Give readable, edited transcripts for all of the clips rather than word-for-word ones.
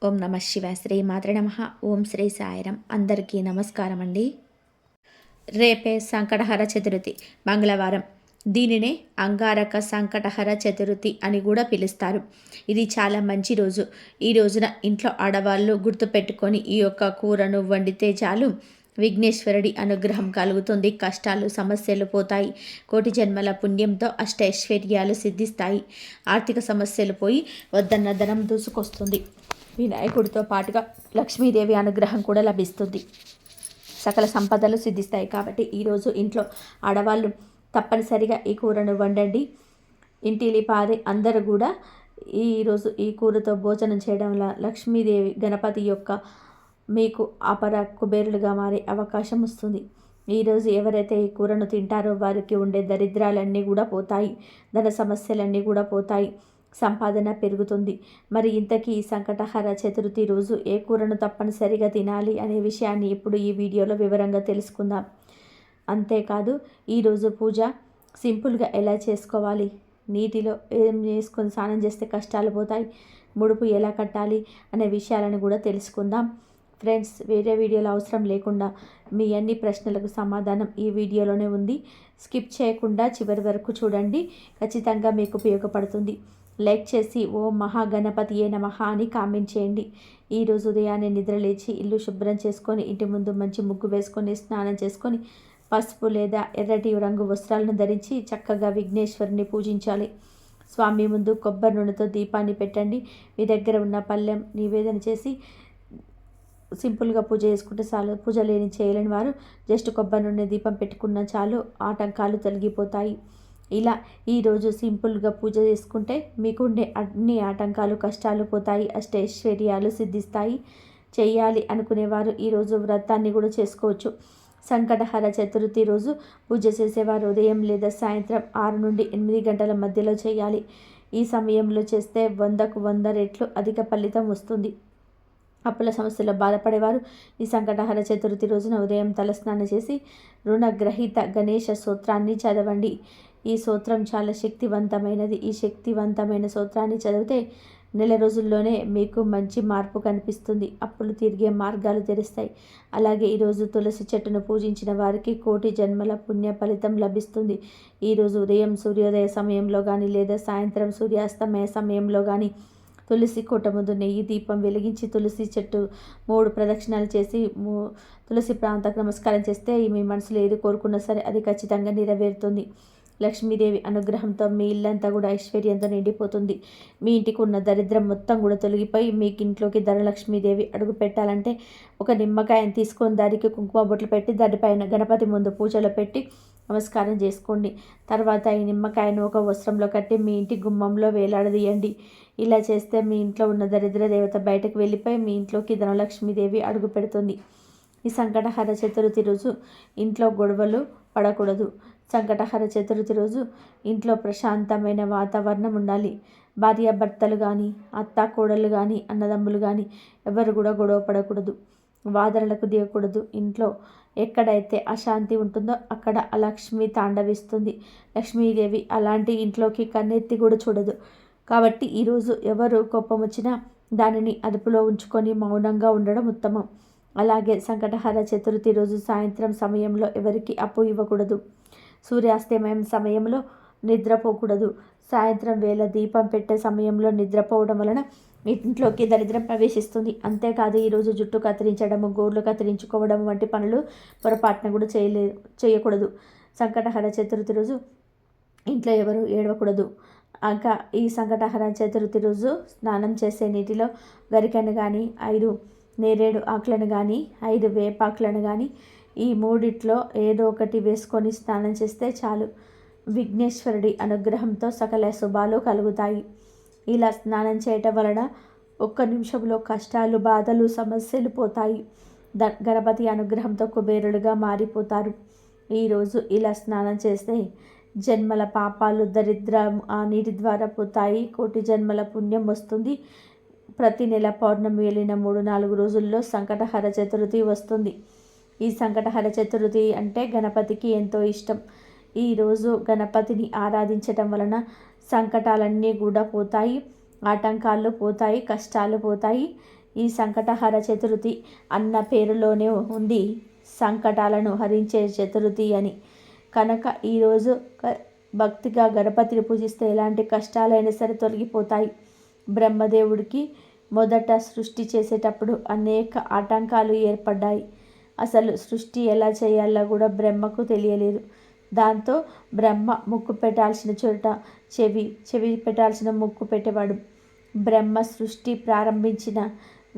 ఓం నమ శివాయ. శ్రీ మాత్రే నమ. ఓం శ్రీ సాయిరం. అందరికీ నమస్కారం అండి. రేపే సంకటహర చతుర్థి, మంగళవారం. దీనినే అంగారక సంకటహర చతుర్థి అని కూడా పిలుస్తారు. ఇది చాలా మంచి రోజు. ఈ రోజున ఇంట్లో ఆడవాళ్ళు గుర్తుపెట్టుకొని ఈ యొక్క కూరను వండితే చాలు విఘ్నేశ్వరుడి అనుగ్రహం కలుగుతుంది. కష్టాలు సమస్యలు పోతాయి. కోటి జన్మల పుణ్యంతో అష్టైశ్వర్యాలు సిద్ధిస్తాయి. ఆర్థిక సమస్యలు పోయి వద్దన్న ధనం దూసుకొస్తుంది. వినాయకుడితో పాటుగా లక్ష్మీదేవి అనుగ్రహం కూడా లభిస్తుంది. సకల సంపదలు సిద్ధిస్తాయి. కాబట్టి ఈరోజు ఇంట్లో ఆడవాళ్ళు తప్పనిసరిగా ఈ కూరను వండండి. ఇంటిలి పాది అందరూ కూడా ఈరోజు ఈ కూరతో భోజనం చేయడం వల్ల లక్ష్మీదేవి గణపతి యొక్క మీకు అపర కుబేరులుగా మారే అవకాశం వస్తుంది. ఈరోజు ఎవరైతే ఈ కూరను తింటారో వారికి ఉండే దరిద్రాలన్నీ కూడా పోతాయి. ధన సమస్యలన్నీ కూడా పోతాయి. సంపాదన పెరుగుతుంది. మరి ఇంతకీ ఈ సంకటహర చతుర్థి రోజు ఏ కూరను తప్పనిసరిగా తినాలి అనే విషయాన్ని ఇప్పుడు ఈ వీడియోలో వివరంగా తెలుసుకుందాం. అంతేకాదు ఈరోజు పూజ సింపుల్గా ఎలా చేసుకోవాలి, నీటిలో ఏం చేసుకొని స్నానం చేస్తే కష్టాలు పోతాయి, ముడుపు ఎలా కట్టాలి అనే విషయాలను కూడా తెలుసుకుందాం. ఫ్రెండ్స్, వేరే వీడియోలో అవసరం లేకుండా మీ అన్ని ప్రశ్నలకు సమాధానం ఈ వీడియోలోనే ఉంది. స్కిప్ చేయకుండా చివరి వరకు చూడండి. ఖచ్చితంగా మీకు ఉపయోగపడుతుంది. లైక్ చేసి ఓం మహాగణపతియే నమః అని కామెంట్ చేయండి. ఈరోజు ఉదయాన్నే నిద్రలేచి ఇల్లు శుభ్రం చేసుకొని ఇంటి ముందు మంచి ముగ్గు వేసుకొని స్నానం చేసుకొని పసుపు లేదా ఎర్రటి రంగు వస్త్రాలను ధరించి చక్కగా విఘ్నేశ్వరుని పూజించాలి. స్వామి ముందు కొబ్బరి నూనెతో దీపాన్ని పెట్టండి. మీ దగ్గర ఉన్న పళ్ళెం నివేదన చేసి సింపుల్గా పూజ చేసుకుంటే చాలు. పూజ చేయలేని వారు జస్ట్ కొబ్బరి నూనె దీపం పెట్టుకున్న చాలు, ఆటంకాలు తొలగిపోతాయి. ఇలా ఈరోజు సింపుల్గా పూజ చేసుకుంటే మీకు ఉండే అన్ని ఆటంకాలు కష్టాలు పోతాయి. అష్టైశ్వర్యాలు సిద్ధిస్తాయి. చేయాలి అనుకునేవారు ఈరోజు వ్రతాన్ని కూడా చేసుకోవచ్చు. సంకటహర చతుర్థి రోజు పూజ చేసేవారు ఉదయం లేదా సాయంత్రం 6 నుండి 8 గంటల మధ్యలో చేయాలి. ఈ సమయంలో చేస్తే 100కు 100 రెట్లు అధిక ఫలితం వస్తుంది. అప్పుల సమస్యలో బాధపడేవారు ఈ సంకటహర చతుర్థి రోజున ఉదయం తలస్నానం చేసి రుణగ్రహీత గణేష స్తోత్రాన్ని చదవండి. ఈ స్తోత్రం చాలా శక్తివంతమైనది. ఈ శక్తివంతమైన స్తోత్రాన్ని చదివితే నెల రోజుల్లోనే మీకు మంచి మార్పు కనిపిస్తుంది. అప్పులు తిరిగే మార్గాలు తెరుస్తాయి. అలాగే ఈరోజు తులసి చెట్టును పూజించిన వారికి కోటి జన్మల పుణ్య ఫలితం లభిస్తుంది. ఈరోజు ఉదయం సూర్యోదయ సమయంలో కానీ లేదా సాయంత్రం సూర్యాస్తమయ సమయంలో కానీ తులసి కోట ముందు నెయ్యి దీపం వెలిగించి తులసి చెట్టు 3 ప్రదక్షిణాలు చేసి తులసి ప్రాంతానికి నమస్కారం చేస్తే మీ మనసులో ఏది కోరుకున్నా సరే అది ఖచ్చితంగా నెరవేరుతుంది. లక్ష్మీదేవి అనుగ్రహంతో మీ ఇల్లంతా కూడా ఐశ్వర్యంతో నిండిపోతుంది. మీ ఇంటికి ఉన్న దరిద్రం మొత్తం కూడా తొలగిపోయి మీకు ఇంట్లోకి ధనలక్ష్మీదేవి అడుగు పెట్టాలంటే ఒక నిమ్మకాయను తీసుకొని దానికి కుంకుమ బొట్లు పెట్టి దానిపైన గణపతి ముందు పూజలో పెట్టి నమస్కారం చేసుకోండి. తర్వాత ఈ నిమ్మకాయను ఒక వస్త్రంలో కట్టి మీ ఇంటి గుమ్మంలో వేలాడదీయండి. ఇలా చేస్తే మీ ఇంట్లో ఉన్న దరిద్ర దేవత బయటకు వెళ్ళిపోయి మీ ఇంట్లోకి ధనలక్ష్మీదేవి అడుగు పెడుతుంది. ఈ సంకటహర చతుర్థి రోజు ఇంట్లో గొడవలు పడకూడదు. సంకటహర చతుర్థి రోజు ఇంట్లో ప్రశాంతమైన వాతావరణం ఉండాలి. భార్యాభర్తలు కానీ, అత్త కోడళ్ళు కానీ, అన్నదమ్ములు కానీ ఎవరు కూడా గొడవ పడకూడదు. వాదనలకు దిగకూడదు. ఇంట్లో ఎక్కడైతే అశాంతి ఉంటుందో అక్కడ అలక్ష్మి తాండవిస్తుంది. లక్ష్మీదేవి అలాంటి ఇంట్లోకి కన్నెత్తి కూడా చూడదు. కాబట్టి ఈరోజు ఎవరు కోపం వచ్చినా దానిని అదుపులో ఉంచుకొని మౌనంగా ఉండడం ఉత్తమం. అలాగే సంకటహర చతుర్థి రోజు సాయంత్రం సమయంలో ఎవరికి అప్పు ఇవ్వకూడదు. సూర్యాస్తమయం సమయంలో నిద్రపోకూడదు. సాయంత్రం వేళ దీపం పెట్టే సమయంలో నిద్రపోవడం వలన ఇంట్లోకి దరిద్రం ప్రవేశిస్తుంది. అంతేకాదు ఈరోజు జుట్టు కత్తిరించడము, గోర్లు కత్తిరించుకోవడం వంటి పనులు పొరపాటున కూడా చేయకూడదు. సంకటహర చతుర్థి రోజు ఇంట్లో ఎవరు ఏడవకూడదు. ఇంకా ఈ సంకటహర చతుర్థి రోజు స్నానం చేసే నీటిలో గరికెను కానీ, 5 నేరేడు ఆకులను కానీ, 5 వేపాకులను కానీ ఈ 3 ఏదో ఒకటి వేసుకొని స్నానం చేస్తే చాలు. విఘ్నేశ్వరుడి అనుగ్రహంతో సకల శుభాలు కలుగుతాయి. ఇలా స్నానం చేయటం వలన 1 నిమిషంలో కష్టాలు, బాధలు, సమస్యలు పోతాయి. గణపతి అనుగ్రహంతో కుబేరులుగా మారిపోతారు. ఈరోజు ఇలా స్నానం చేస్తే జన్మల పాపాలు, దరిద్రం ఆ నీటి ద్వారా పోతాయి. కోటి జన్మల పుణ్యం వస్తుంది. ప్రతి నెల పౌర్ణమి వెళ్ళిన 3-4 రోజుల్లో సంకటహర చతుర్థి వస్తుంది. ఈ సంకటహర చతుర్థి అంటే గణపతికి ఎంతో ఇష్టం. ఈరోజు గణపతిని ఆరాధించటం వలన సంకటాలన్నీ కూడా పోతాయి. ఆటంకాలు పోతాయి, కష్టాలు పోతాయి. ఈ సంకటహర చతుర్థి అన్న పేరులోనే ఉంది సంకటాలను హరించే చతుర్థి అని. కనుక ఈరోజు భక్తిగా గణపతిని పూజిస్తే ఎలాంటి కష్టాలైనా సరే తొలగిపోతాయి. బ్రహ్మదేవుడికి మొదట సృష్టి చేసేటప్పుడు అనేక ఆటంకాలు ఏర్పడ్డాయి. అసలు సృష్టి ఎలా చేయాలో కూడా బ్రహ్మకు తెలియలేదు. దాంతో బ్రహ్మ ముక్కు పెట్టాల్సిన చోట చెవి పెట్టాల్సిన ముక్కు పెట్టేవాడు. బ్రహ్మ సృష్టి ప్రారంభించిన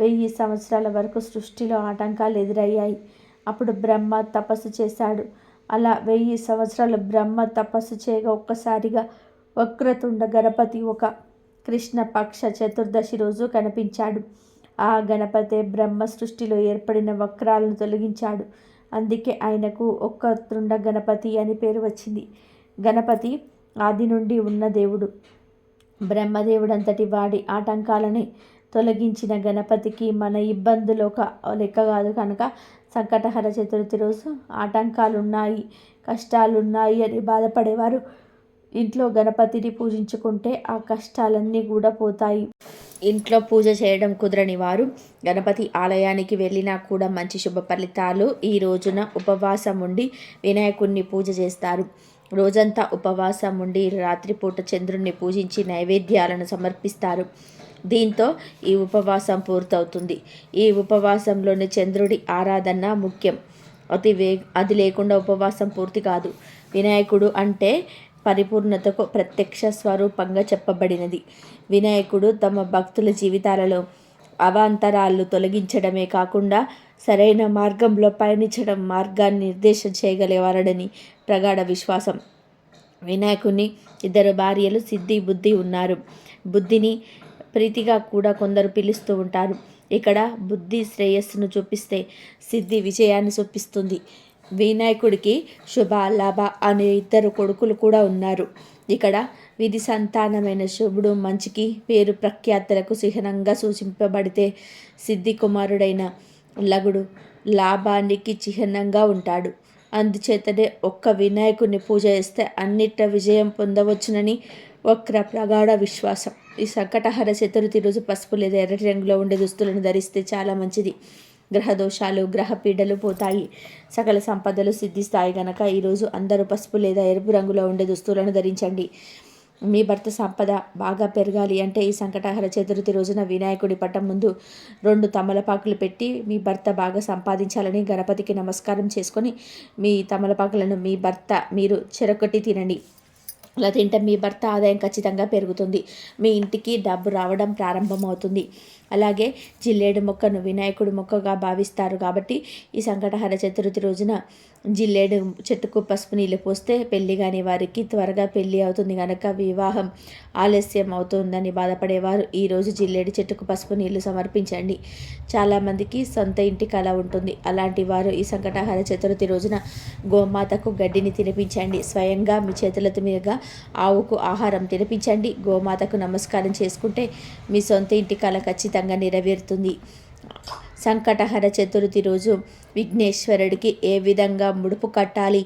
1000 సంవత్సరాల వరకు సృష్టిలో ఆటంకాలు ఎదురయ్యాయి. అప్పుడు బ్రహ్మ తపస్సు చేశాడు. అలా 1000 సంవత్సరాలు బ్రహ్మ తపస్సు చేయగా ఒక్కసారిగా వక్రతుండ గణపతి ఒక కృష్ణ పక్ష చతుర్దశి రోజు కనిపించాడు. ఆ గణపతే బ్రహ్మ సృష్టిలో ఏర్పడిన వక్రాలను తొలగించాడు. అందుకే ఆయనకు వక్రతుండ గణపతి అని పేరు వచ్చింది. గణపతి ఆది నుండి ఉన్న దేవుడు. బ్రహ్మదేవుడంతటి వాడి ఆటంకాలని తొలగించిన గణపతికి మన ఇబ్బందులు ఒక లెక్క కాదు. కనుక సంకటహర చతుర్థి రోజు ఆటంకాలున్నాయి, కష్టాలున్నాయి అని బాధపడేవారు ఇంట్లో గణపతిని పూజించుకుంటే ఆ కష్టాలన్నీ కూడా పోతాయి. ఇంట్లో పూజ చేయడం కుదరని వారు గణపతి ఆలయానికి వెళ్ళినా కూడా మంచి శుభ ఫలితాలు. ఈ రోజున ఉపవాసం ఉండి వినాయకుడిని పూజ చేస్తారు. రోజంతా ఉపవాసం ఉండి రాత్రిపూట చంద్రుణ్ణి పూజించి నైవేద్యాలను సమర్పిస్తారు. దీంతో ఈ ఉపవాసం పూర్తవుతుంది. ఈ ఉపవాసంలోని చంద్రుడి ఆరాధన ముఖ్యం. అది లేకుండా ఉపవాసం పూర్తి కాదు. వినాయకుడు అంటే పరిపూర్ణతకు ప్రత్యక్ష స్వరూపంగా చెప్పబడినది. వినాయకుడు తమ భక్తుల జీవితాలలో అవాంతరాలు తొలగించడమే కాకుండా సరైన మార్గంలో పయనించడం, మార్గాన్ని నిర్దేశం చేయగలిగేవారని ప్రగాఢ విశ్వాసం. వినాయకుని 2 భార్యలు సిద్ధి, బుద్ధి ఉన్నారు. బుద్ధిని ప్రీతిగా కూడా కొందరు పిలుస్తూ ఉంటారు. ఇక్కడ బుద్ధి శ్రేయస్సును చూపిస్తే సిద్ధి విజయాన్ని చూపిస్తుంది. వినాయకుడికి శుభ, లాభ అనే 2 కొడుకులు కూడా ఉన్నారు. ఇక్కడ విధి సంతానమైన శుభుడు మంచికి పేరు ప్రఖ్యాతులకు చిహ్నంగా సూచింపబడితే, సిద్ధి కుమారుడైన లగుడు లాభానికి చిహ్నంగా ఉంటాడు. అందుచేతనే ఒక్క వినాయకుడిని పూజ చేస్తే అన్నిట విజయం పొందవచ్చునని వక్ర ప్రగాఢ విశ్వాసం. ఈ సంకటహర చతుర్థి రోజు పసుపు లేదా ఎర్రటి రంగులో ఉండే దుస్తులను ధరిస్తే చాలా మంచిది. గ్రహ దోషాలు, గ్రహ పీడలు పోతాయి, సకల సంపదలు సిద్ధిస్తాయి. గనక ఈరోజు అందరూ పసుపు లేదా ఎరుపు రంగులో ఉండే దుస్తులను ధరించండి. మీ భర్త సంపద బాగా పెరగాలి అంటే ఈ సంకటహర చతుర్థి రోజున వినాయకుడి పటం ముందు 2 తమలపాకులు పెట్టి మీ భర్త బాగా సంపాదించాలని గణపతికి నమస్కారం చేసుకొని మీ తమలపాకులను మీ భర్త మీరు చెరొకటి తినండి. అలా తింటే మీ భర్త ఆదాయం ఖచ్చితంగా పెరుగుతుంది. మీ ఇంటికి డబ్బు రావడం ప్రారంభమవుతుంది. అలాగే జిల్లేడు మొక్కను వినాయకుడి మొక్కగా భావిస్తారు కాబట్టి ఈ సంకటహర చతుర్థి రోజున జిల్లేడు చెట్టుకు పసుపు నీళ్ళు పోస్తే పెళ్లి కాని వారికి త్వరగా పెళ్లి అవుతుంది. కనుక వివాహం ఆలస్యం అవుతుందని బాధపడేవారు ఈరోజు జిల్లేడు చెట్టుకు పసుపు నీళ్లు సమర్పించండి. చాలామందికి సొంత ఇంటి కళ ఉంటుంది. అలాంటి వారు ఈ సంకటహర చతుర్థి రోజున గోమాతకు గడ్డిని తినిపించండి. స్వయంగా మీ చేతులతో మీదుగా ఆవుకు ఆహారం తినిపించండి. గోమాతకు నమస్కారం చేసుకుంటే మీ సొంత ఇంటి కళ ఖచ్చితంగా నెరవేరుతుంది. సంకటహర చతుర్థి రోజు విఘ్నేశ్వరుడికి ఏ విధంగా ముడుపు కట్టాలి,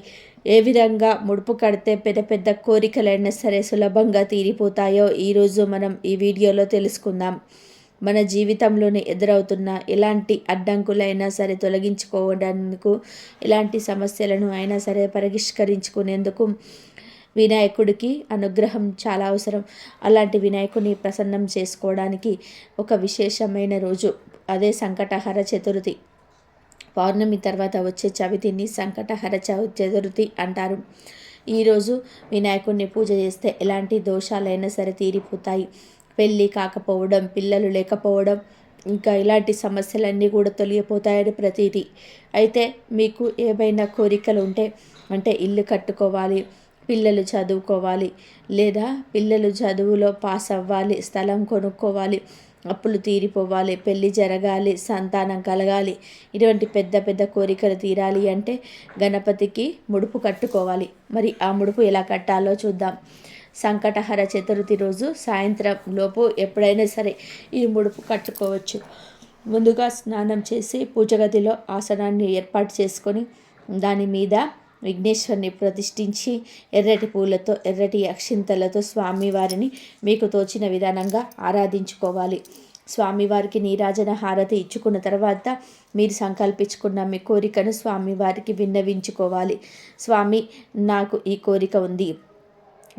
ఏ విధంగా ముడుపు కడితే పెద్ద పెద్ద కోరికలైనా సరే సులభంగా తీరిపోతాయో ఈరోజు మనం ఈ వీడియోలో తెలుసుకుందాం. మన జీవితంలోనే ఎదురవుతున్న ఎలాంటి అడ్డంకులైనా సరే తొలగించుకోవడానికి, ఎలాంటి సమస్యలను అయినా సరే పరిష్కరించుకునేందుకు వినాయకుడికి అనుగ్రహం చాలా అవసరం. అలాంటి వినాయకుడిని ప్రసన్నం చేసుకోవడానికి ఒక విశేషమైన రోజు అదే సంకటహర చతుర్థి. పౌర్ణమి తర్వాత వచ్చే చవితిని సంకటహర చతుర్థి అంటారు. ఈరోజు వినాయకుడిని పూజ చేస్తే ఎలాంటి దోషాలైనా సరే తీరిపోతాయి. పెళ్ళి కాకపోవడం, పిల్లలు లేకపోవడం, ఇంకా ఇలాంటి సమస్యలన్నీ కూడా తొలగిపోతాయని ప్రతీది. అయితే మీకు ఏవైనా కోరికలు ఉంటే, అంటే ఇల్లు కట్టుకోవాలి, పిల్లలు చదువుకోవాలి, లేదా పిల్లలు చదువులో పాస్ అవ్వాలి, స్థలం కొనుక్కోవాలి, అప్పులు తీరిపోవాలి, పెళ్ళి జరగాలి, సంతానం కలగాలి, ఇటువంటి పెద్ద పెద్ద కోరికలు తీరాలి అంటే గణపతికి ముడుపు కట్టుకోవాలి. మరి ఆ ముడుపు ఎలా కట్టాలో చూద్దాం. సంకటహర చతుర్థి రోజు సాయంత్రం లోపు ఎప్పుడైనా సరే ఈ ముడుపు కట్టుకోవచ్చు. ముందుగా స్నానం చేసి పూజగదిలో ఆసనాన్ని ఏర్పాటు చేసుకొని దాని మీద విఘ్నేశ్వరుని ప్రతిష్ఠించి ఎర్రటి పూలతో, ఎర్రటి అక్షింతలతో స్వామివారిని మీకు తోచిన విధానంగా ఆరాధించుకోవాలి. స్వామివారికి నీరాజన హారతి ఇచ్చుకున్న తర్వాత మీరు సంకల్పించుకున్న మీ కోరికను స్వామివారికి విన్నవించుకోవాలి. స్వామి, నాకు ఈ కోరిక ఉంది,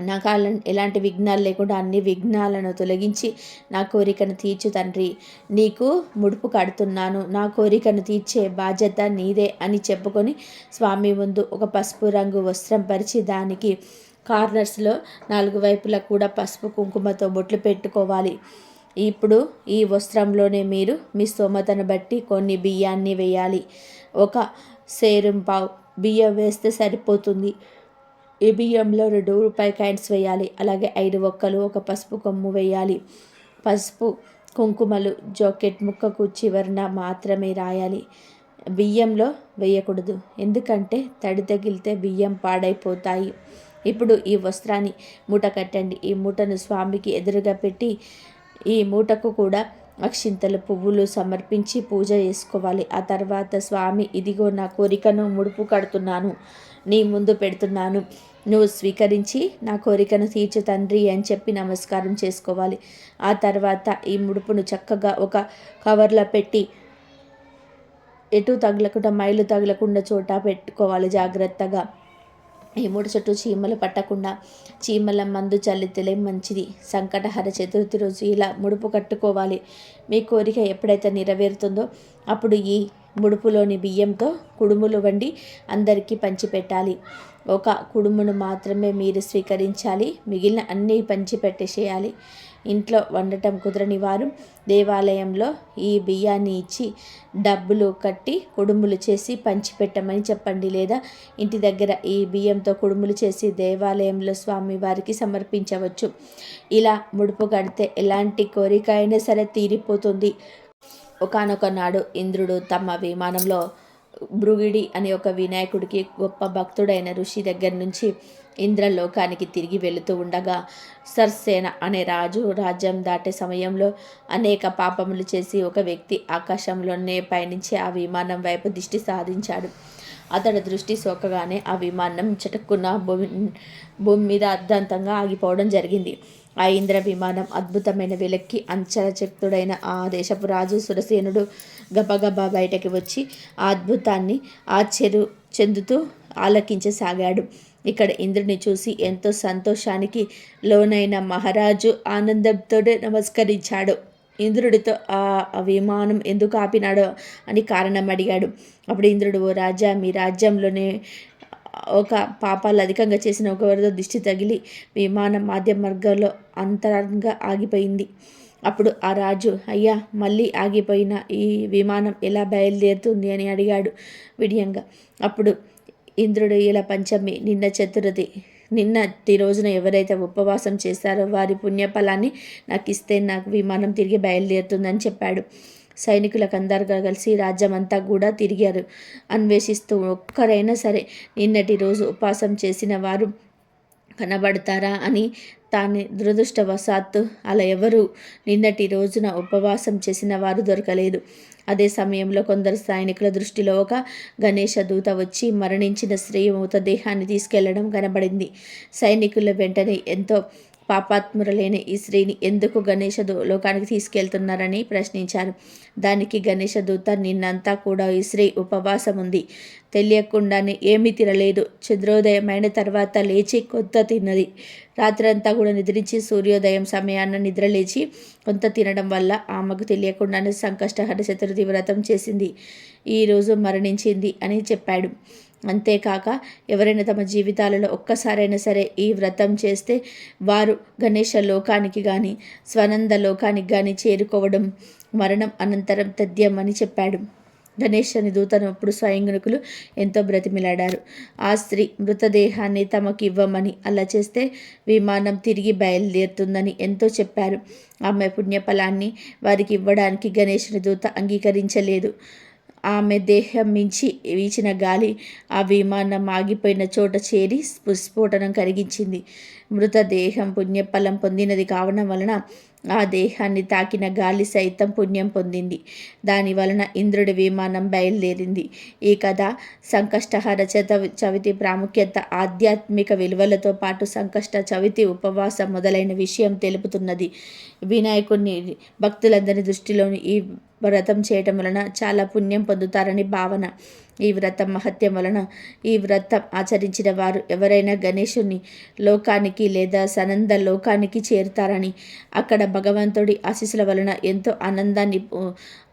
నాకు ఎలాంటి విఘ్నాలు లేకుండా అన్ని విఘ్నాలను తొలగించి నా కోరికను తీర్చు తండ్రి, నీకు ముడుపు కడుతున్నాను, నా కోరికను తీర్చే బాధ్యత నీదే అని చెప్పుకొని స్వామి ముందు ఒక పసుపు రంగు వస్త్రం పరిచి దానికి కార్నర్స్లో 4 వైపులా కూడా పసుపు కుంకుమతో బొట్లు పెట్టుకోవాలి. ఇప్పుడు ఈ వస్త్రంలోనే మీరు మీ స్తోమతను బట్టి కొన్ని బియ్యాన్ని వేయాలి. ఒక సేరుం పావు బియ్యం వేస్తే సరిపోతుంది. ఈ బియ్యంలో 2 రూపాయి కాయిన్స్ వేయాలి. అలాగే 5 ఒక్కలు, ఒక పసుపు కొమ్ము వేయాలి. పసుపు కుంకుమలు జాకెట్ ముక్కకు చివరన మాత్రమే రాయాలి. బియ్యంలో వేయకూడదు, ఎందుకంటే తడి తగిలితే బియ్యం పాడైపోతాయి. ఇప్పుడు ఈ వస్త్రాన్ని మూట కట్టండి. ఈ మూటను స్వామికి ఎదురుగా పెట్టి ఈ మూటకు కూడా అక్షింతలు పువ్వులు సమర్పించి పూజ చేసుకోవాలి. ఆ తర్వాత స్వామి, ఇదిగో నా కోరికను ముడుపు కడుతున్నాను, నీ ముందు పెడుతున్నాను, నువ్వు స్వీకరించి నా కోరికను తీర్చు తండ్రి అని చెప్పి నమస్కారం చేసుకోవాలి. ఆ తర్వాత ఈ ముడుపును చక్కగా ఒక కవర్లో పెట్టి ఎటు తగలకుండా మైలు తగలకుండా చోట పెట్టుకోవాలి జాగ్రత్తగా. ఈ మూడు చుట్టూ చీమలు పట్టకుండా చీమల మందు చల్లితేలే మంచిది. సంకటహర చతుర్థి రోజు ఇలా ముడుపు కట్టుకోవాలి. మీ కోరిక ఎప్పుడైతే నెరవేరుతుందో అప్పుడు ఈ ముడుపులోని బియ్యంతో కుడుములు వండి అందరికీ పంచిపెట్టాలి. ఒక కుడుమును మాత్రమే మీరు స్వీకరించాలి, మిగిలిన అన్నీ పంచిపెట్టేసేయాలి. ఇంట్లో వండటం కుదరని వారు దేవాలయంలో ఈ బియ్యాన్ని ఇచ్చి డబ్బులు కట్టి కుడుములు చేసి పంచిపెట్టమని చెప్పండి. లేదా ఇంటి దగ్గర ఈ బియ్యంతో కుడుములు చేసి దేవాలయంలో స్వామివారికి సమర్పించవచ్చు. ఇలా ముడుపు కడితే ఎలాంటి కోరిక అయినా సరే తీరిపోతుంది. ఒకానొక నాడు ఇంద్రుడు తమ విమానంలో భృగిడి అనే ఒక వినాయకుడికి గొప్ప భక్తుడైన ఋషి దగ్గర నుంచి ఇంద్రలోకానికి తిరిగి వెళుతూ ఉండగా సర్సేన అనే రాజు రాజ్యం దాటే సమయంలో అనేక పాపములు చేసి ఒక వ్యక్తి ఆకాశంలోనే పయనించి ఆ విమానం వైపు దృష్టి సాధించాడు. అతడి దృష్టి సోకగానే ఆ విమానం చటుక్కున భూమి మీద అర్ధాంతంగా ఆగిపోవడం జరిగింది. ఆ ఇంద్ర విమానం అద్భుతమైన వెలక్కి అంచలచక్తుడైన ఆ దేశపు రాజు సురసేనుడు గబగబా బయటకి వచ్చి ఆ అద్భుతాన్ని చెందుతూ ఆలకించసాగాడు. ఇక్కడ ఇంద్రుని చూసి ఎంతో సంతోషానికి లోనైన మహారాజు ఆనందంతో నమస్కరించాడు. ఇంద్రుడితో ఆ విమానం ఎందుకు ఆపినాడో అని కారణం అడిగాడు. అప్పుడు ఇంద్రుడు, ఓ రాజా, మీ రాజ్యంలోనే ఒక పాపాలు అధికంగా చేసిన ఒకరితో దిష్టి తగిలి విమానం మధ్య మార్గంలో అంతరంగా ఆగిపోయింది. అప్పుడు ఆ రాజు, అయ్యా, మళ్ళీ ఆగిపోయిన ఈ విమానం ఎలా బయలుదేరుతుంది అని అడిగాడు వినయంగా. అప్పుడు ఇంద్రుడు, ఇలా పంచమి, నిన్న చతుర్థి, నిన్నటి రోజున ఎవరైతే ఉపవాసం చేస్తారో వారి పుణ్యఫలాన్ని నాకు ఇస్తే నాకు విమానం తిరిగి బయలుదేరుతుందని చెప్పాడు. సైనికులకు అందరుగా కలిసి రాజ్యమంతా కూడా తిరిగారు, అన్వేషిస్తూ ఒక్కరైనా సరే నిన్నటి రోజు ఉపవాసం చేసిన వారు కనబడతారా అని. తాను దురదృష్టవశాత్తు అలా ఎవరు నిన్నటి రోజున ఉపవాసం చేసిన వారు దొరకలేదు. అదే సమయంలో కొందరు సైనికుల దృష్టిలో ఒక గణేష దూత వచ్చి మరణించిన స్త్రీ మృతదేహాన్ని తీసుకెళ్లడం కనబడింది. సైనికుల వెంటనే ఎంతో పాపాత్మురలైన ఈ స్త్రీని ఎందుకు గణేష లోకానికి తీసుకెళ్తున్నారని ప్రశ్నించారు. దానికి గణేష దూత, నిన్నంతా కూడా ఈ స్త్రీ ఉపవాసం ఉంది, తెలియకుండానే ఏమీ తినలేదు, చంద్రోదయమైన తర్వాత లేచి కొంత తిన్నది, రాత్రంతా కూడా నిద్రించి సూర్యోదయం సమయాన్ని నిద్రలేచి కొంత తినడం వల్ల ఆమెకు తెలియకుండానే సంకష్టహర చతుర్థి వ్రతం చేసింది, ఈరోజు మరణించింది అని చెప్పాడు. అంతేకాక ఎవరైనా తమ జీవితాలలో ఒక్కసారైనా సరే ఈ వ్రతం చేస్తే వారు గణేష లోకానికి కానీ స్వనంద లోకానికి కానీ చేరుకోవడం మరణం అనంతరం తథ్యం అని చెప్పాడు. గణేశని దూతను అప్పుడు స్వయంగునికులు ఎంతో బ్రతిమిలాడారు. ఆ స్త్రీ మృతదేహాన్ని తమకు ఇవ్వమని, అలా చేస్తే విమానం తిరిగి బయలుదేరుతుందని ఎంతో చెప్పారు. ఆమె పుణ్యఫలాన్ని వారికి ఇవ్వడానికి గణేశుని దూత అంగీకరించలేదు. ఆమె దేహం మించి వీచిన గాలి ఆ విమానం ఆగిపోయిన చోట చేరి స్ఫోటనం కలిగించింది. మృతదేహం పుణ్యఫలం పొందినది కావడం వలన ఆ దేహాన్ని తాకిన గాలి సైతం పుణ్యం పొందింది. దాని వలన ఇంద్రుడి విమానం బయలుదేరింది. ఈ కథ సంకష్టహర చవితి ప్రాముఖ్యత, ఆధ్యాత్మిక విలువలతో పాటు సంకష్ట చవితి ఉపవాసం మొదలైన విషయం తెలుపుతున్నది. వినాయకుడిని భక్తులందరి దృష్టిలోని ఈ వ్రతం చేయటం వలన చాలా పుణ్యం పొందుతారని భావన. ఈ వ్రతం మహత్యం వలన ఈ వ్రతం ఆచరించిన వారు ఎవరైనా గణేశుని లోకానికి లేదా సనంద లోకానికి చేరుతారని, అక్కడ భగవంతుడి ఆశీస్సుల వలన ఎంతో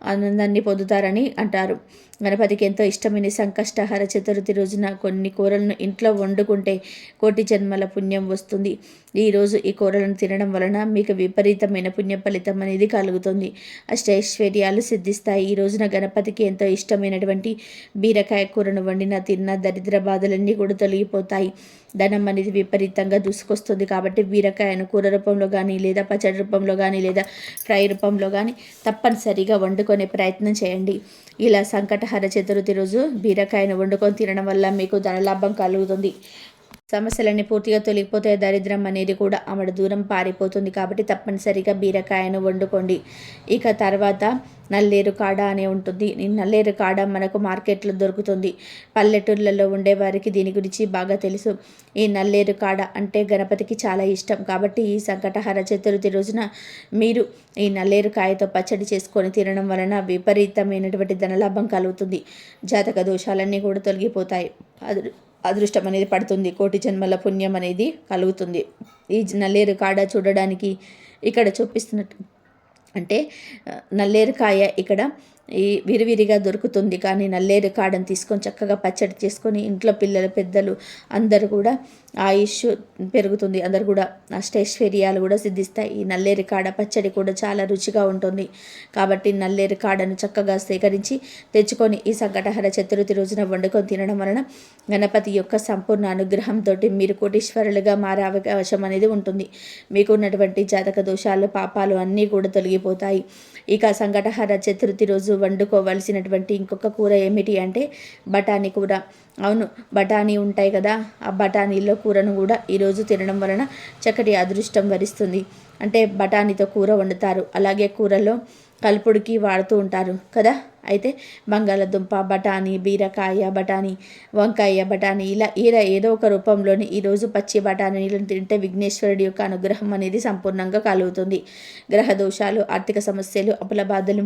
ఆనందాన్ని పొందుతారని అంటారు. గణపతికి ఎంతో ఇష్టమైన సంకష్టహర చతుర్థి రోజున కొన్ని కూరలను ఇంట్లో వండుకుంటే కోటి జన్మల పుణ్యం వస్తుంది. ఈరోజు ఈ కూరలను తినడం వలన మీకు విపరీతమైన పుణ్య ఫలితం అనేది కలుగుతుంది. అష్టైశ్వర్యాలు సిద్ధిస్తాయి. ఈ రోజున గణపతికి ఎంతో ఇష్టమైనటువంటి బీరకాయ కూరను వండిన తిన్న దరిద్ర బాధలన్నీ కూడా తొలగిపోతాయి. ధనం అనేది విపరీతంగా దూసుకొస్తుంది. కాబట్టి బీరకాయను కూర రూపంలో కానీ, లేదా పచ్చడి రూపంలో కానీ, లేదా ఫ్రై రూపంలో కానీ తప్పనిసరిగా వండుకునే ప్రయత్నం చేయండి. ఇలా సంకటహర చతుర్థి రోజు బీరకాయను వండుకొని తినడం వల్ల మీకు ధనలాభం కలుగుతుంది. సమస్యలన్నీ పూర్తిగా తొలగిపోతే దరిద్రం అనేది కూడా ఆమెడ దూరం పారిపోతుంది. కాబట్టి తప్పనిసరిగా బీరకాయను వండుకోండి. ఇక తర్వాత నల్లేరు కాడ అనే ఉంటుంది. ఈ నల్లేరు కాడ మనకు మార్కెట్లో దొరుకుతుంది. పల్లెటూర్లలో ఉండే వారికి దీని గురించి బాగా తెలుసు. ఈ నల్లేరు కాడ అంటే గణపతికి చాలా ఇష్టం. కాబట్టి ఈ సంకటహర చతుర్థి రోజున మీరు ఈ నల్లేరు కాయతో పచ్చడి చేసుకొని తినడం వలన విపరీతమైనటువంటి ధనలాభం కలుగుతుంది. జాతక దోషాలన్నీ కూడా తొలగిపోతాయి. అదృష్టం అనేది పడుతుంది. కోటి జన్మల పుణ్యం అనేది కలుగుతుంది. ఈ నల్లేరు కాడ చూడడానికి ఇక్కడ చూపిస్తున్నట్టు అంటే నల్లేరుకాయ ఇక్కడ ఈ విరివిరిగా దొరుకుతుంది. కానీ నల్లేరు కాడను తీసుకొని చక్కగా పచ్చడి చేసుకొని ఇంట్లో పిల్లలు పెద్దలు అందరూ కూడా ఆయుష్ పెరుగుతుంది. అందరు కూడా అష్టైశ్వర్యాలు కూడా సిద్ధిస్తాయి. ఈ నల్లేరు కాడ పచ్చడి కూడా చాలా రుచిగా ఉంటుంది. కాబట్టి నల్లేరు కాడను చక్కగా సేకరించి తెచ్చుకొని ఈ సంకటహర చతుర్థి రోజున వండుకొని తినడం వలన గణపతి యొక్క సంపూర్ణ అనుగ్రహంతో మీరు కోటీశ్వరులుగా మారే అవకాశం అనేది ఉంటుంది. మీకు ఉన్నటువంటి జాతక దోషాలు పాపాలు అన్నీ కూడా తొలగిపోతాయి. ఇక సంకటహర చతుర్థి రోజు వండుకోవలసినటువంటి ఇంకొక కూర ఏమిటి అంటే బఠానీ కూర. అవును, బఠానీ ఉంటాయి కదా, ఆ బఠానీలో కూరను కూడా ఈరోజు తినడం వలన చక్కటి అదృష్టం వరిస్తుంది. అంటే బఠానీతో కూర వండుతారు. అలాగే కూరలో కలుపుడికి వాడుతూ ఉంటారు కదా. అయితే బంగాళదుంప బఠానీ, బీరకాయ బఠానీ, వంకాయ బఠానీ ఇలా ఏదో ఒక రూపంలోని ఈరోజు పచ్చి బఠానీలను తింటే విఘ్నేశ్వరుడి యొక్క అనుగ్రహం అనేది సంపూర్ణంగా కలుగుతుంది. గ్రహ దోషాలు, ఆర్థిక సమస్యలు, అప్పుల బాధలు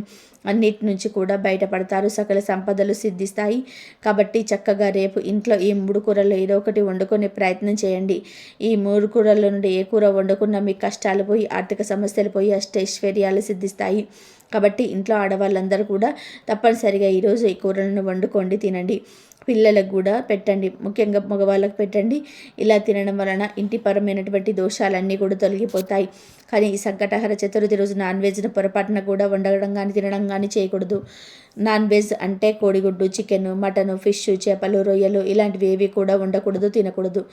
అన్నిటి నుంచి కూడా బయటపడతారు. సకల సంపదలు సిద్ధిస్తాయి. కాబట్టి చక్కగా రేపు ఇంట్లో ఈ 3 కూరల్లో ఏదో ఒకటి వండుకునే ప్రయత్నం చేయండి. ఈ 3 కూరల్లో నుండి ఏ కూర వండుకున్నా మీ కష్టాలు పోయి, ఆర్థిక సమస్యలు పోయి, అష్టైశ్వర్యాలు సిద్ధిస్తాయి. కాబట్టి ఇంట్లో ఆడవాళ్ళందరూ కూడా తప్పనిసరిగా ఈరోజు ఈ కూరలను వండుకోండి, తినండి. పిల్లలకు కూడా పెట్టండి, ముఖ్యంగా మగవాళ్ళకు పెట్టండి. ఇలా తినడం వలన ఇంటి పరమైనటువంటి దోషాలన్నీ కూడా తొలగిపోతాయి. కానీ ఈ సంకటహర చతుర్థి రోజు నాన్ వెజ్ను పొరపాటున కూడా వండడం కానీ తినడం కానీ చేయకూడదు. నాన్ వెజ్ అంటే కోడిగుడ్డు, చికెన్, మటన్, ఫిష్, చేపలు, రొయ్యలు ఇలాంటివి ఏవి కూడా ఉండకూడదు, తినకూడదు.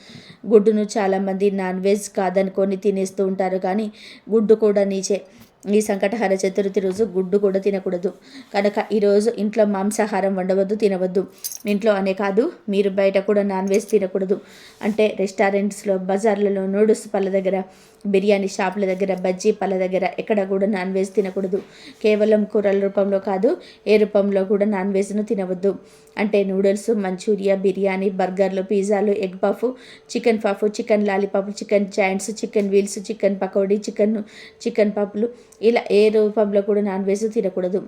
గుడ్డును చాలామంది నాన్ వెజ్ కాదనుకొని తినేస్తూ ఉంటారు. కానీ గుడ్డు కూడా నీచే. ఈ సంకటహర చతుర్థి రోజు గుడ్డు కూడా తినకూడదు. కనుక ఈరోజు ఇంట్లో మాంసాహారం వండవద్దు, తినవద్దు. ఇంట్లో అనే కాదు, మీరు బయట కూడా నాన్ వెజ్ తినకూడదు. అంటే రెస్టారెంట్స్లో, బజార్లలో, నూడిల్స్ పళ్ళ దగ్గర, బిర్యానీ షాపుల దగ్గర, బజ్జీ పళ్ళ దగ్గర ఎక్కడ కూడా నాన్ వెజ్ తినకూడదు. కేవలం కూరల రూపంలో కాదు, ఏ రూపంలో కూడా నాన్ వెజ్ను తినవద్దు. అంటే నూడిల్స్, మంచూరియా, బిర్యానీ, బర్గర్లు, పిజ్జాలు, egg puff, chicken puff, chicken lollipop, chicken joints, chicken wheels, chicken pakodi, chicken పఫ్లు ఇలా ఏ రూపంలో కూడా నాన్ వెజ్ తినకూడదు.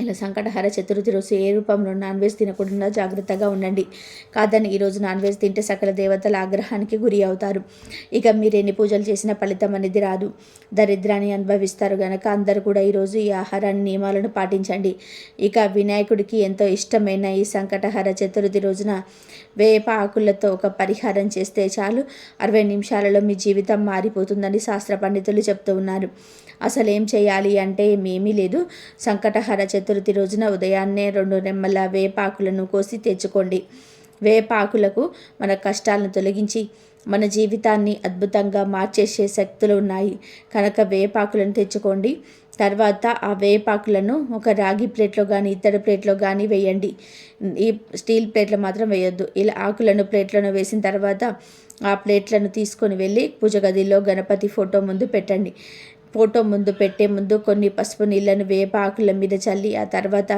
ఇలా సంకటహర చతుర్థి రోజు ఏ రూపంలో నాన్ వెజ్ తినకుండా జాగ్రత్తగా ఉండండి. కాదని ఈరోజు నాన్ వెజ్ తింటే సకల దేవతల ఆగ్రహానికి గురి అవుతారు. ఇక మీరు ఎన్ని పూజలు చేసినా ఫలితం అనేది రాదు, దరిద్రాన్ని అనుభవిస్తారు. గనక అందరూ కూడా ఈరోజు ఈ ఆహారాన్ని నియమాలను పాటించండి. ఇక వినాయకుడికి ఎంతో ఇష్టమైన ఈ సంకటహర చతుర్థి రోజున వేప ఆకులతో ఒక పరిహారం చేస్తే చాలు, 60 నిమిషాలలో మీ జీవితం మారిపోతుందని శాస్త్ర పండితులు చెప్తూ ఉన్నారు. అసలు ఏం చేయాలి అంటే ఏమీ లేదు. సంకటహర చతుర్థి రోజున ఉదయాన్నే 2 రెమ్మల వేపాకులను కోసి తెచ్చుకోండి. వేపాకులకు మన కష్టాలను తొలగించి మన జీవితాన్ని అద్భుతంగా మార్చేసే శక్తులు ఉన్నాయి. కనుక వేపాకులను తెచ్చుకోండి. తర్వాత ఆ వేపాకులను ఒక రాగి ప్లేట్లో కానీ, ఇత్తడి ప్లేట్లో కానీ వేయండి. ఈ స్టీల్ ప్లేట్లో మాత్రం వేయొద్దు. ఇలా ఆకులను ప్లేట్లను వేసిన తర్వాత ఆ ప్లేట్లను తీసుకొని వెళ్ళి పూజ గదిలో గణపతి ఫోటో ముందు పెట్టండి. ఫోటో ముందు పెట్టే ముందు కొన్ని పసుపు నీళ్ళను వేప ఆకుల మీద చల్లి ఆ తర్వాత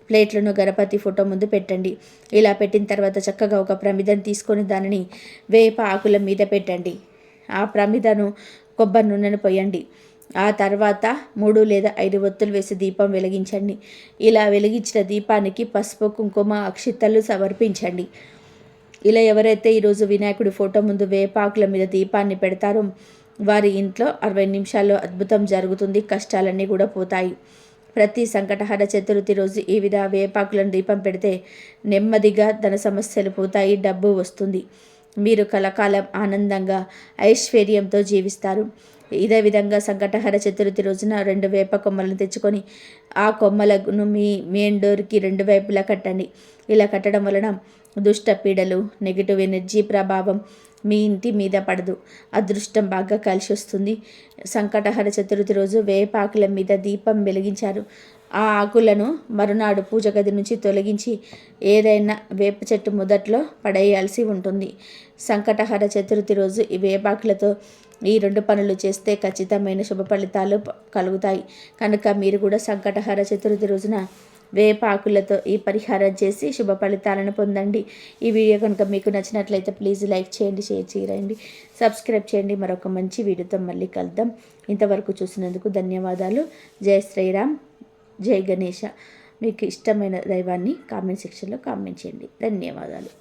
ప్లేట్లను గణపతి ఫోటో ముందు పెట్టండి. ఇలా పెట్టిన తర్వాత చక్కగా ఒక ప్రమిదను తీసుకొని దానిని వేప ఆకుల మీద పెట్టండి. ఆ ప్రమిదను కొబ్బరి నూనెను పోయండి. ఆ తర్వాత 3 లేదా 5 ఒత్తులు వేసి దీపం వెలిగించండి. ఇలా వెలిగించిన దీపానికి పసుపు కుంకుమ అక్షింతలు సమర్పించండి. ఇలా ఎవరైతే ఈరోజు వినాయకుడి ఫోటో ముందు వేపాకుల మీద దీపాన్ని పెడతారో వారి ఇంట్లో 60 నిమిషాల్లో అద్భుతం జరుగుతుంది. కష్టాలన్నీ కూడా పోతాయి. ప్రతి సంకటహర చతుర్థి రోజు ఈ వేపాకులను దీపం పెడితే నెమ్మదిగా ధన సమస్యలు పోతాయి, డబ్బు వస్తుంది. మీరు కలకాలం ఆనందంగా ఐశ్వర్యంతో జీవిస్తారు. ఇదే విధంగా సంకటహర చతుర్థి రోజున 2 వేప కొమ్మలను తెచ్చుకొని ఆ కొమ్మలను మీ మెయిన్ డోర్కి 2 వైపులా కట్టండి. ఇలా కట్టడం వలన దుష్ట పీడలు, నెగిటివ్ ఎనర్జీ ప్రభావం మీ ఇంటి మీద పడదు. అదృష్టం బాగా కలిసి వస్తుంది. సంకటహర చతుర్థి రోజు వేపాకుల మీద దీపం వెలిగించారు. ఆ ఆకులను మరునాడు పూజ గది నుంచి తొలగించి ఏదైనా వేప చెట్టు మొదట్లో పడేయాల్సి ఉంటుంది. సంకటహర చతుర్థి రోజు ఈ వేపాకులతో ఈ 2 పనులు చేస్తే ఖచ్చితమైన శుభ ఫలితాలు కలుగుతాయి. కనుక మీరు కూడా సంకటహర చతుర్థి రోజున వేపాకులతో ఈ పరిహారం చేసి శుభ ఫలితాలను పొందండి. ఈ వీడియో కనుక మీకు నచ్చినట్లయితే ప్లీజ్ లైక్ చేయండి, షేర్ చేయండి, సబ్స్క్రైబ్ చేయండి. మరొక మంచి వీడియోతో మళ్ళీ కలుద్దాం. ఇంతవరకు చూసినందుకు ధన్యవాదాలు. జై శ్రీరామ్, జై గణేష. మీకు ఇష్టమైన దైవాన్ని కామెంట్ సెక్షన్లో కామెంట్ చేయండి. ధన్యవాదాలు.